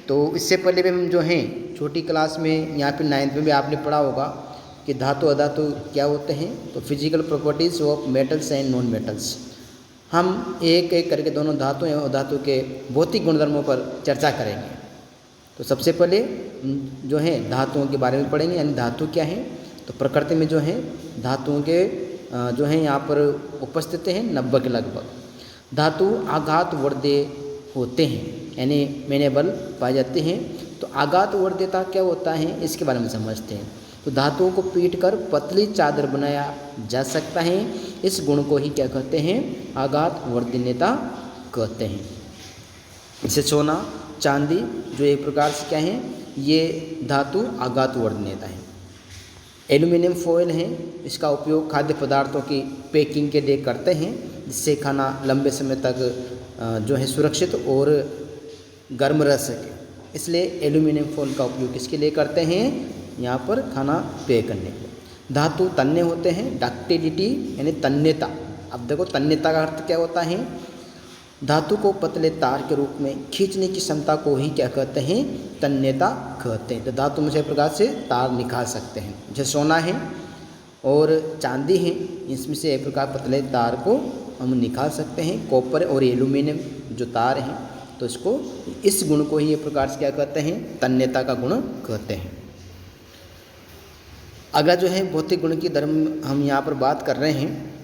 तो इससे पहले भी हम जो हैं छोटी क्लास में या फिर 9th में भी आपने पढ़ा होगा कि धातु अधातु क्या होते हैं। तो physical properties of metals and non metals, हम एक एक करके दोनों धातु एवं अधातु के भौतिक गुणधर्मों पर चर्चा करेंगे। तो सबसे पहले जो है धातुओं के बारे में पढ़ेंगे, यानी धातु क्या है। तो प्रकृति में जो है धातुओं के जो है यहाँ पर उपस्थित हैं 90 के लगभग। धातु आघात वर्धे होते हैं, यानी मेनेबल पाए जाते हैं। तो आघात वर्ध्यता क्या होता है इसके बारे में समझते हैं। तो धातुओं को पीट कर पतली चादर बनाया जा सकता है, इस गुण को ही क्या कहते हैं, आघात वर्धनीयता कहते हैं। जैसे सोना चांदी जो एक प्रकार से क्या है, ये धातु आघात वर्धनीयता है। एल्यूमिनियम फॉयल है, इसका उपयोग खाद्य पदार्थों की पैकिंग के लिए करते हैं, जिससे खाना लंबे समय तक जो है सुरक्षित और गर्म रह सके। इसलिए एल्यूमिनियम फॉयल का उपयोग किसके लिए करते हैं, यहाँ पर खाना पैक करने के लिए। धातु तन्य होते हैं, डक्टिलिटी यानी तन्यता। अब देखो तन्यता का अर्थ क्या होता है, धातु को पतले तार के रूप में खींचने की क्षमता को ही क्या कहते हैं, तन्यता कहते हैं। तो धातु में से प्रकार से तार निकाल सकते हैं, जैसे सोना है और चांदी है, इसमें से एक प्रकार पतले तार को हम निकाल सकते हैं। कॉपर और एल्यूमिनियम जो तार हैं, तो इसको इस गुण को ही एक प्रकार से क्या कहते हैं, तन्यता का गुण कहते हैं। अगला जो है भौतिक गुण की धर्म हम यहाँ पर बात कर रहे हैं।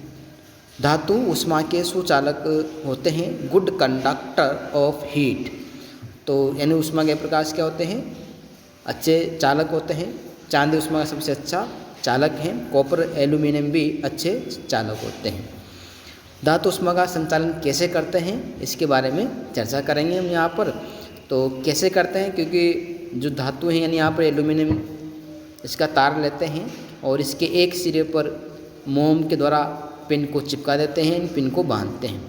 धातु ऊष्मा के सुचालक होते हैं, गुड कंडक्टर ऑफ हीट। तो यानी ऊष्मा के प्रकार से क्या होते हैं, अच्छे चालक होते हैं। चांदी ऊष्मा का सबसे अच्छा चालक है, कॉपर एल्यूमिनियम भी अच्छे चालक होते हैं। धातु ऊष्मा का संचालन कैसे करते हैं इसके बारे में चर्चा करेंगे हम यहाँ पर। तो कैसे करते हैं, क्योंकि जो धातु है यानी यहाँ पर एल्यूमिनियम, इसका तार लेते हैं और इसके एक सिरे पर मोम के द्वारा पिन को चिपका देते हैं, इन पिन को बांधते हैं।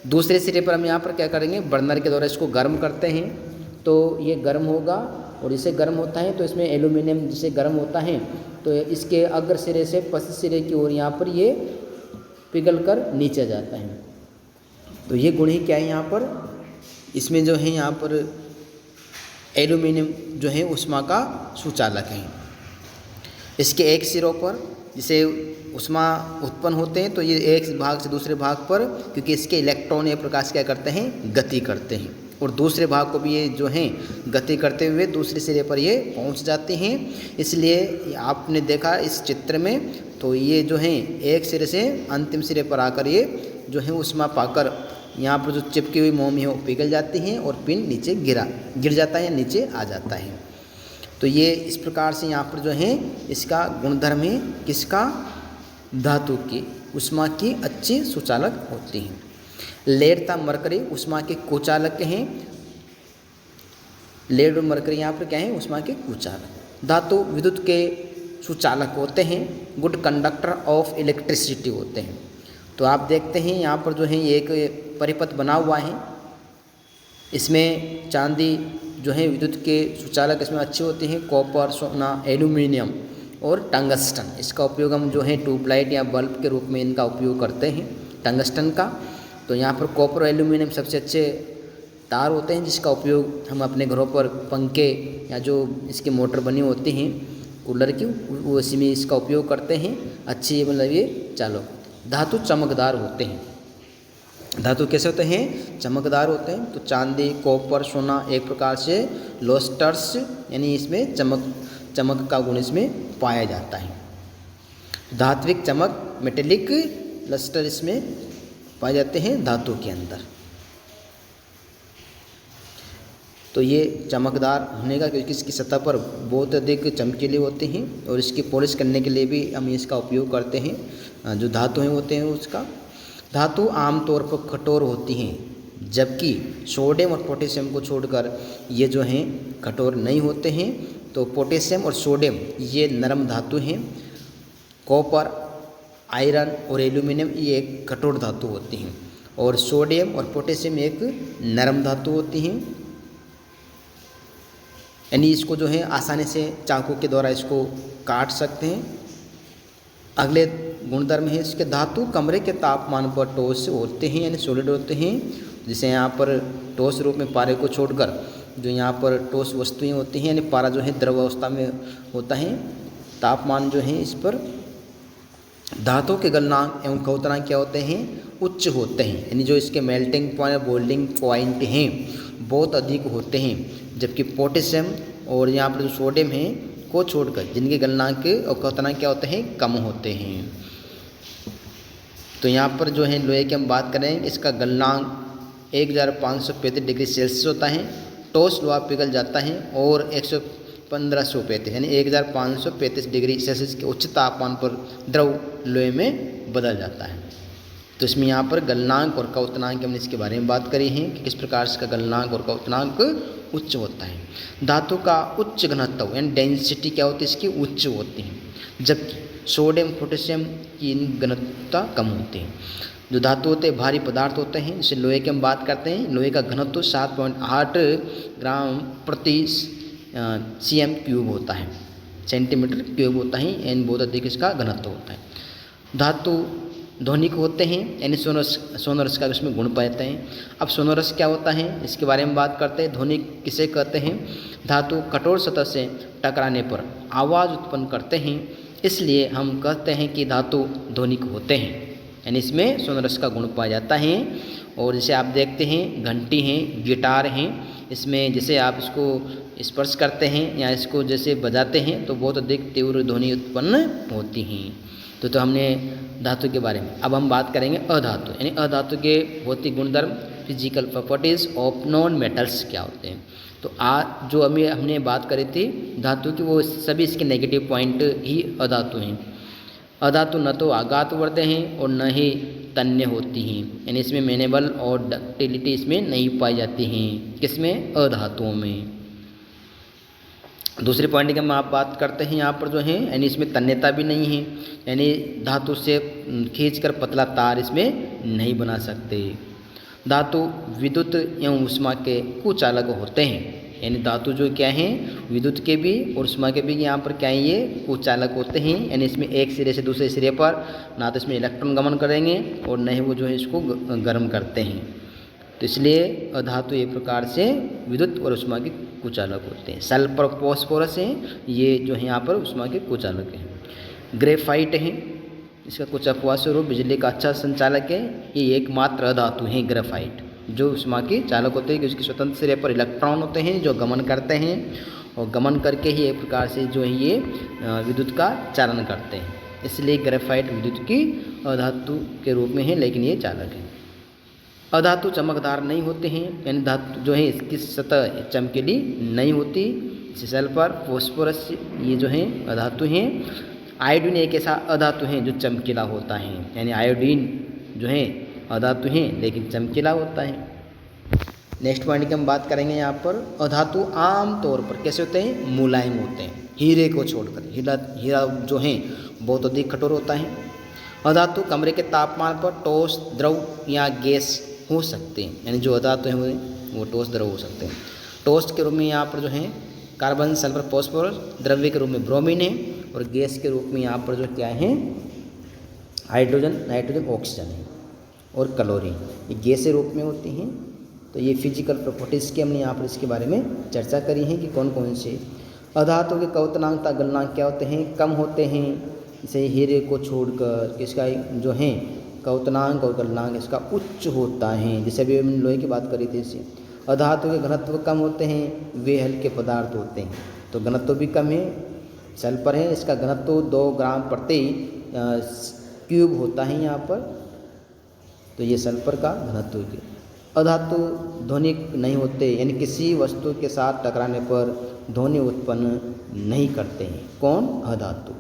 दूसरे सिरे पर हम यहाँ पर क्या करेंगे, बर्नर के द्वारा इसको गर्म करते हैं। तो ये गर्म होगा और इसे गर्म होता है तो इसमें एल्यूमिनियम जिसे गर्म होता है तो इसके अग्र सिरे से पश्च सिरे की ओर यहाँ पर ये पिघल कर नीचे जाता है। तो ये गुण ही क्या है यहाँ पर, इसमें जो है यहाँ पर एल्यूमिनियम जो है ऊष्मा का सुचालक है। इसके एक सिरों पर जिसे ऊष्मा उत्पन्न होते हैं तो ये एक भाग से दूसरे भाग पर, क्योंकि इसके इलेक्ट्रॉन या प्रकाश क्या करते हैं, गति करते हैं, और दूसरे भाग को भी ये जो हैं गति करते हुए दूसरे सिरे पर ये पहुंच जाते हैं। इसलिए आपने देखा इस चित्र में, तो ये जो हैं एक सिरे से अंतिम सिरे पर आकर ये जो है ऊष्मा पाकर यहाँ पर जो चिपकी हुई मोम है वो पिघल जाती हैं और पिन नीचे गिर जाता है, नीचे आ जाता है। तो ये इस प्रकार से यहाँ पर जो है इसका गुणधर्म है किसका, धातु की ऊष्मा की अच्छी सुचालक होती हैं। लेड तथा मरकरी ऊष्मा के कुचालक हैं। लेड और मरकरी यहाँ पर क्या है, ऊष्मा के कुचालक। धातु विद्युत के सुचालक होते हैं, गुड कंडक्टर ऑफ इलेक्ट्रिसिटी होते हैं। तो आप देखते हैं यहाँ पर जो है एक परिपथ बना हुआ है, इसमें चांदी जो है विद्युत के सुचालक इसमें अच्छे होते हैं, कॉपर, सोना, एल्यूमिनियम और टंगस्टन। इसका उपयोग हम जो है ट्यूबलाइट या बल्ब के रूप में इनका उपयोग करते हैं, टंगस्टन का। तो यहाँ पर कॉपर और एल्यूमिनियम सबसे अच्छे तार होते हैं, जिसका उपयोग हम अपने घरों पर पंखे या जो इसकी मोटर बनी होती हैं कूलर की, वो इसी में इसका उपयोग करते हैं। अच्छी मतलब ये चालक। धातु चमकदार होते हैं। धातु कैसे होते हैं, चमकदार होते हैं। तो चांदी, कॉपर, सोना एक प्रकार से लोस्टर्स, यानी इसमें चमक का गुण इसमें पाया जाता है। धात्विक चमक, मेटेलिक लस्टर इसमें पाए जाते हैं धातु के अंदर। तो ये चमकदार होने का, क्योंकि इसकी सतह पर बहुत अधिक चमकीले होते हैं और इसकी पॉलिश करने के लिए भी हम इसका उपयोग करते हैं, जो धातु हैं होते हैं उसका। धातु आमतौर पर कठोर होती हैं, जबकि सोडियम और पोटेशियम को छोड़कर ये जो हैं कठोर नहीं होते हैं। तो पोटेशियम और सोडियम ये नरम धातु हैं। कॉपर, आयरन और एल्यूमिनियम ये एक कठोर धातु होती हैं, और सोडियम और पोटेशियम एक नरम धातु होती हैं। यानी इसको जो है आसानी से चाकू के द्वारा इसको काट सकते हैं। अगले गुणधर्म है इसके, धातु कमरे के तापमान पर ठोस होते हैं, यानी सॉलिड होते हैं। जैसे यहाँ पर ठोस रूप में पारे को छोड़कर जो यहाँ पर ठोस वस्तुएं होती हैं, यानी पारा जो है द्रव अवस्था में होता है, तापमान जो है इस पर धातु के गलनांक एवं क्वथनांक क्या होते हैं, उच्च होते हैं, यानी जो इसके मेल्टिंग पॉइंट बॉइलिंग पॉइंट हैं बहुत अधिक होते हैं। जबकि पोटेशियम और यहाँ पर जो सोडियम है को छोड़कर जिनके गलनांक और क्वथनांक क्या होते हैं, कम होते हैं। तो यहाँ पर जो है लोहे की हम बात करें, इसका गलनांक 1535 डिग्री सेल्सियस होता है। ठोस लोहा पिघल जाता है और 1535 यानी 1535 डिग्री सेल्सियस के उच्च तापमान पर द्रव लोहे में बदल जाता है। तो इसमें यहाँ पर गलनांक और क्वथनांक हमने इसके बारे में बात करी है कि किस प्रकार से इसका गलनांक और क्वथनांक उच्च होता है। धातु का उच्च घनत्व यानी डेंसिटी क्या होती है, इसकी उच्च होती है, जबकि सोडियम पोटेशियम की घनत्व कम होती है। जो धातु होते हैं भारी पदार्थ होते हैं, जैसे लोहे की हम बात करते हैं, लोहे का घनत्व 7.8 ग्राम प्रति cm क्यूब होता है, सेंटीमीटर क्यूब होता है, यानी बहुत अधिक इसका घनत्व होता है। धातु ध्वनिक होते हैं, यानी सोनरस का इसमें गुण पाते हैं। अब सोनरस क्या होता है इसके बारे में बात करते हैं। ध्वनिक किसे कहते हैं, धातु कठोर सतह से टकराने पर आवाज़ उत्पन्न करते हैं, इसलिए हम कहते हैं कि धातु ध्वनिक होते हैं, यानी इसमें सोनरस का गुण पाया जाता है। और जैसे आप देखते हैं घंटी हैं, गिटार हैं, इसमें जैसे आप इसको स्पर्श करते हैं या इसको जैसे बजाते हैं तो बहुत अधिक तीव्र ध्वनि उत्पन्न होती हैं। तो हमने धातु के बारे में। अब हम बात करेंगे अधातु, यानी अधातु के भौतिक गुणधर्म, physical properties of non metals क्या होते हैं। तो आज जो अभी हमने बात करी थी धातु की, वो सभी इसके नेगेटिव पॉइंट ही अधातु हैं। अधातु न तो आघात वर्ते हैं और न ही तन्य होती हैं, यानी इसमें मेनेबल और डक्टिलिटी इसमें नहीं पाई जाती हैं। किसमें, अधातुओं में। दूसरे पॉइंट की हम आप बात करते हैं यहाँ पर जो है, यानी इसमें तन्यता भी नहीं है, यानी धातु से खींचकर पतला तार इसमें नहीं बना सकते। धातु विद्युत एवं ऊष्मा के कुचालक होते हैं, यानी धातु जो क्या है विद्युत के भी और ऊष्मा के भी यहाँ पर क्या है, ये कुचालक होते हैं, यानी इसमें एक सिरे से दूसरे सिरे पर ना तो इसमें इलेक्ट्रॉन गमन करेंगे और न ही वो जो है इसको गर्म करते हैं। तो इसलिए अधातु एक प्रकार से विद्युत और ऊष्मा के कुचालक होते हैं। सल्फर फॉस्फोरस हैं, ये जो है यहाँ पर ऊष्मा के कुचालक हैं। ग्रेफाइट है, इसका कुछ अफवाह स्वरूप बिजली का अच्छा संचालक है, ये एकमात्र अधातु है ग्रेफाइट, जो ऊष्मा के चालक होते हैं कि उसके स्वतंत्र सिरे पर इलेक्ट्रॉन होते हैं जो गमन करते हैं और गमन करके ही एक प्रकार से जो है ये विद्युत का चालन करते हैं। इसलिए ग्रेफाइट विद्युत की अधातु के रूप में है, लेकिन ये चालक है। अधातु चमकदार नहीं होते हैं, यानी धातु जो है इसकी सतह चमकीली नहीं होती। सल्फर फॉस्फोरस ये जो है अधातु हैं। आयोडीन एक ऐसा अधातु है जो चमकीला होता है, यानी आयोडीन जो है अधातु हैं लेकिन चमकीला होता है। नेक्स्ट पॉइंट की हम बात करेंगे यहाँ पर। अधातु आम तौर पर कैसे होते हैं, मुलायम होते हैं, हीरे को छोड़कर। हीरा जो है बहुत अधिक कठोर होता है। अधातु कमरे के तापमान पर ठोस, द्रव या गैस हो सकते हैं, यानी जो अधातु हैं वो ठोस द्रव हो सकते हैं। ठोस के रूप में यहाँ पर जो है कार्बन, सल्फर, फॉस्फोरस, द्रव्य के रूप में ब्रोमीन है और गैस के रूप में यहाँ पर जो क्या है हाइड्रोजन, नाइट्रोजन, ऑक्सीजन है और क्लोरीन, ये गैस के रूप में होती हैं। तो ये फिजिकल प्रॉपर्टीज़ की हमने यहाँ पर इसके बारे में चर्चा करी है कि कौन कौन से अधातु के क्वथनांक तथा गलनांक क्या होते हैं, कम होते हैं। जैसे हीरे को छोड़कर इसका जो है क्वथनांक और गलनांक इसका उच्च होता है। जैसे अभी हमने लोहे की बात करी थी, इससे अधातु के घनत्व कम होते हैं, वे हल्के पदार्थ होते हैं, तो घनत्व भी कम है। सल्फर है, इसका घनत्व 2 ग्राम प्रति क्यूब होता है यहाँ पर, तो ये सल्फर का घनत्व है। अधातु ध्वनिक नहीं होते, यानी किसी वस्तु के साथ टकराने पर ध्वनि उत्पन्न नहीं करते हैं। कौन, अधातु।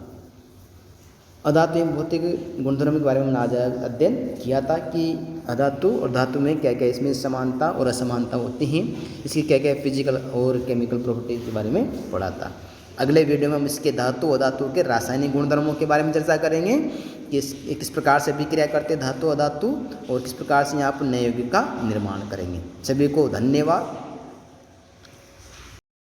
अधातु एवं भौतिक गुणधर्म के बारे में आज अध्ययन किया था कि अधातु और धातु में क्या क्या इसमें समानता और असमानता होती हैं, इसकी क्या क्या फिजिकल और केमिकल प्रॉपर्टीज के बारे में पढ़ा था। अगले वीडियो में हम इसके धातु अधातु के रासायनिक गुणधर्मों के बारे में चर्चा करेंगे कि किस प्रकार से विक्रिया करते धातु अधातु और किस प्रकार से यहाँ पर नए यौगिक का निर्माण करेंगे। सभी को धन्यवाद।